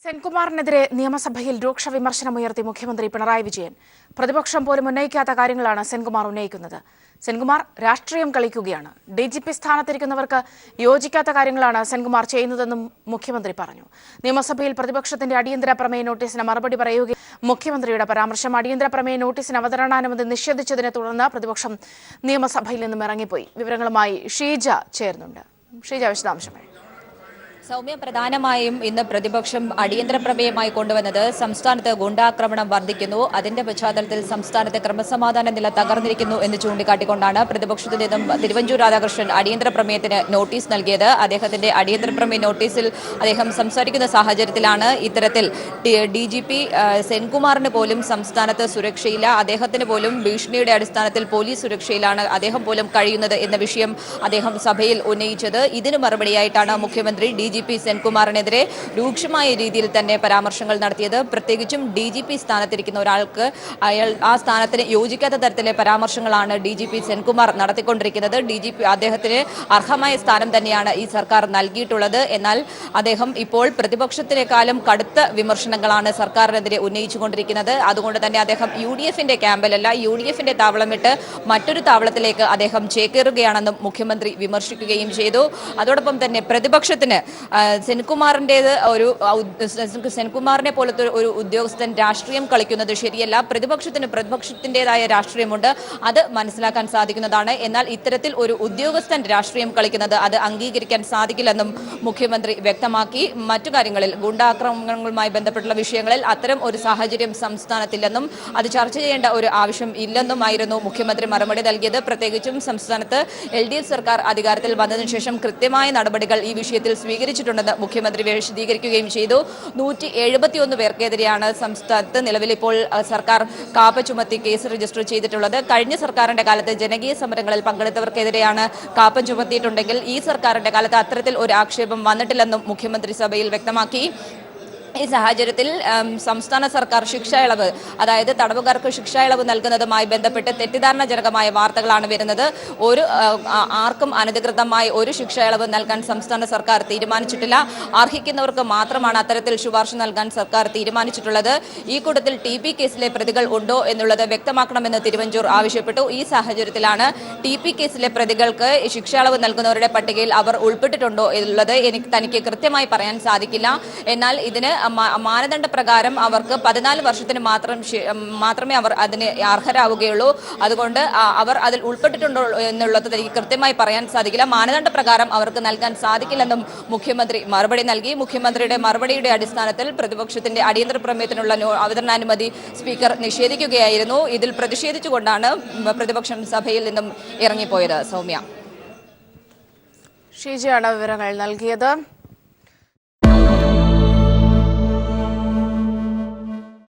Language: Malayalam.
സെൻകുമാറിനെതിരെ നിയമസഭയിൽ രൂക്ഷ വിമർശനമുയർത്തി മുഖ്യമന്ത്രി പിണറായി വിജയൻ. പ്രതിപക്ഷം പോലും ഉന്നയിക്കാത്ത കാര്യങ്ങളാണ് സെൻകുമാർ ഉന്നയിക്കുന്നത്. സെൻകുമാർ രാഷ്ട്രീയം കളിക്കുകയാണ്. DGP സ്ഥാനത്തിരിക്കുന്നവർക്ക് യോജിക്കാത്ത കാര്യങ്ങളാണ് സെൻകുമാർ ചെയ്യുന്നതെന്നും മുഖ്യമന്ത്രി പറഞ്ഞു. നിയമസഭയിൽ പ്രതിപക്ഷത്തിന്റെ അടിയന്തര പ്രമേയ നോട്ടീസിന് മറുപടി പറയുകയും മുഖ്യമന്ത്രിയുടെ പരാമർശം അടിയന്തര പ്രമേയ നോട്ടീസിന് അവതരണാനുമതി നിഷേധിച്ചതിനെ തുടർന്ന് പ്രതിപക്ഷം നിയമസഭയിൽ നിന്നും ഇറങ്ങിപ്പോയി. വിവരങ്ങളുമായി ഷീജ ചേർന്നുണ്ട്. ഷീജ, വിശദാംശങ്ങൾ. സൗമ്യ, പ്രധാനമായും ഇന്ന് പ്രതിപക്ഷം അടിയന്തര പ്രമേയമായി കൊണ്ടുവന്നത് സംസ്ഥാനത്ത് ഗുണ്ടാക്രമണം വർദ്ധിക്കുന്നു, അതിന്റെ പശ്ചാത്തലത്തിൽ സംസ്ഥാനത്തെ ക്രമസമാധാന നില തകർന്നിരിക്കുന്നു എന്ന് ചൂണ്ടിക്കാട്ടിക്കൊണ്ടാണ് പ്രതിപക്ഷത്തു നിന്നും തിരുവഞ്ചൂർ രാധാകൃഷ്ണൻ അടിയന്തര പ്രമേയത്തിന് നോട്ടീസ് നൽകിയത്. അദ്ദേഹത്തിന്റെ അടിയന്തര പ്രമേയ നോട്ടീസിൽ അദ്ദേഹം സംസാരിക്കുന്ന സാഹചര്യത്തിലാണ് ഇത്തരത്തിൽ DGP സെൻകുമാറിന് പോലും സംസ്ഥാനത്ത് സുരക്ഷയില്ല, അദ്ദേഹത്തിന് പോലും ഭീഷണിയുടെ അടിസ്ഥാനത്തിൽ പോലീസ് സുരക്ഷയിലാണ് അദ്ദേഹം പോലും കഴിയുന്നത് എന്ന വിഷയം അദ്ദേഹം സഭയിൽ ഉന്നയിച്ചത്. ഇതിന് മറുപടിയായിട്ടാണ് മുഖ്യമന്ത്രി DGP സെൻകുമാറിനെതിരെ രൂക്ഷമായ രീതിയിൽ തന്നെ പരാമർശങ്ങൾ നടത്തിയത്. പ്രത്യേകിച്ചും DGP സ്ഥാനത്തിരിക്കുന്ന ഒരാൾക്ക് ആ സ്ഥാനത്തിന് യോജിക്കാത്ത തരത്തിലെ പരാമർശങ്ങളാണ് DGP സെൻകുമാർ നടത്തിക്കൊണ്ടിരിക്കുന്നത്. DGP അദ്ദേഹത്തിന് അർഹമായ സ്ഥാനം തന്നെയാണ് ഈ സർക്കാർ നൽകിയിട്ടുള്ളത്. എന്നാൽ അദ്ദേഹം ഇപ്പോൾ പ്രതിപക്ഷത്തിനേക്കാളും കടുത്ത വിമർശനങ്ങളാണ് സർക്കാരിനെതിരെ ഉന്നയിച്ചുകൊണ്ടിരിക്കുന്നത്. അതുകൊണ്ട് തന്നെ അദ്ദേഹം UDFന്റെ ക്യാമ്പിലല്ല, UDFന്റെ താവളം വിട്ട് മറ്റൊരു താവളത്തിലേക്ക് അദ്ദേഹം ചേക്കേറുകയാണെന്നും മുഖ്യമന്ത്രി വിമർശിക്കുകയും ചെയ്തു. അതോടൊപ്പം തന്നെ പ്രതിപക്ഷത്തിന് സെൻകുമാറിനെ പോലത്തെ ഒരു ഉദ്യോഗസ്ഥൻ രാഷ്ട്രീയം കളിക്കുന്നത് ശരിയല്ല, പ്രതിപക്ഷത്തിൻ്റെതായ രാഷ്ട്രീയമുണ്ട്, അത് മനസ്സിലാക്കാൻ സാധിക്കുന്നതാണ്. എന്നാൽ ഇത്തരത്തിൽ ഒരു ഉദ്യോഗസ്ഥൻ രാഷ്ട്രീയം കളിക്കുന്നത് അത് അംഗീകരിക്കാൻ സാധിക്കില്ലെന്നും മുഖ്യമന്ത്രി വ്യക്തമാക്കി. മറ്റു കാര്യങ്ങളിൽ ഗുണ്ടാക്രമണങ്ങളുമായി ബന്ധപ്പെട്ടുള്ള വിഷയങ്ങളിൽ അത്തരം ഒരു സാഹചര്യം സംസ്ഥാനത്തില്ലെന്നും അത് ചർച്ച ചെയ്യേണ്ട ഒരു ആവശ്യം ഇല്ലെന്നുമായിരുന്നു മുഖ്യമന്ത്രി മറുപടി നൽകിയത്. പ്രത്യേകിച്ചും സംസ്ഥാനത്ത് LDF സർക്കാർ അധികാരത്തിൽ വന്നതിനു ശേഷം കൃത്യമായ നടപടികൾ ഈ വിഷയത്തിൽ സ്വീകരിച്ചിട്ടുണ്ടെന്ന് മുഖ്യമന്ത്രി വിശദീകരിക്കുകയും ചെയ്തു. 171 പേർക്കെതിരെയാണ് സംസ്ഥാനത്ത് നിലവിലിപ്പോൾ സർക്കാർ കാപ്പ ചുമത്തി കേസ് രജിസ്റ്റർ ചെയ്തിട്ടുള്ളത്. കഴിഞ്ഞ സർക്കാരിന്റെ കാലത്ത് ജനകീയ സമരങ്ങളിൽ പങ്കെടുത്തവർക്കെതിരെയാണ് കാപ്പ ചുമത്തിയിട്ടുണ്ടെങ്കിൽ ഈ സർക്കാരിന്റെ കാലത്ത് അത്തരത്തിൽ ഒരു ആക്ഷേപം വന്നിട്ടില്ലെന്നും മുഖ്യമന്ത്രി സഭയിൽ വ്യക്തമാക്കി. ഈ സാഹചര്യത്തിൽ സംസ്ഥാന സർക്കാർ ശിക്ഷാ ഇളവ്, അതായത് തടവുകാർക്ക് ശിക്ഷാ ഇളവ് നൽകുന്നതുമായി ബന്ധപ്പെട്ട് തെറ്റിദ്ധാരണജനകമായ വാർത്തകളാണ് വരുന്നത്. ആർക്കും അനധികൃതമായി ഒരു ശിക്ഷാ ഇളവ് നൽകാൻ സംസ്ഥാന സർക്കാർ തീരുമാനിച്ചിട്ടില്ല. അർഹിക്കുന്നവർക്ക് മാത്രമാണ് അത്തരത്തിൽ ശുപാർശ നൽകാൻ സർക്കാർ തീരുമാനിച്ചിട്ടുള്ളത്. ഈ കൂട്ടത്തിൽ TP കേസിലെ പ്രതികൾ ഉണ്ടോ എന്നുള്ളത് വ്യക്തമാക്കണമെന്ന് തിരുവഞ്ചൂർ ആവശ്യപ്പെട്ടു. ഈ സാഹചര്യത്തിലാണ് TP കേസിലെ പ്രതികൾക്ക് ശിക്ഷാ ഇളവ് നൽകുന്നവരുടെ പട്ടികയിൽ അവർ ഉൾപ്പെട്ടിട്ടുണ്ടോ എന്നുള്ളത് തനിക്ക് കൃത്യമായി പറയാൻ സാധിക്കില്ല. എന്നാൽ ഇതിന് മാനദണ്ഡ പ്രകാരം അവർക്ക് 14 വർഷത്തിന് മാത്രമേ അവർ അതിന് അർഹരാവുകയുള്ളൂ. അതുകൊണ്ട് അവർ അതിൽ ഉൾപ്പെട്ടിട്ടുണ്ടോ എന്നുള്ളത് എനിക്ക് കൃത്യമായി പറയാൻ സാധിക്കില്ല. മാനദണ്ഡ പ്രകാരം അവർക്ക് നൽകാൻ സാധിക്കില്ലെന്നും മുഖ്യമന്ത്രി മറുപടി നൽകി. മുഖ്യമന്ത്രിയുടെ മറുപടിയുടെ അടിസ്ഥാനത്തിൽ പ്രതിപക്ഷത്തിന്റെ അടിയന്തര പ്രമേയത്തിനുള്ള അവതരണാനുമതി സ്പീക്കർ നിഷേധിക്കുകയായിരുന്നു. ഇതിൽ പ്രതിഷേധിച്ചുകൊണ്ടാണ് പ്രതിപക്ഷം സഭയിൽ നിന്നും ഇറങ്ങിപ്പോയത്. സൗമ്യ, ഷീജയാണ് വിവരങ്ങൾ നൽകിയത്.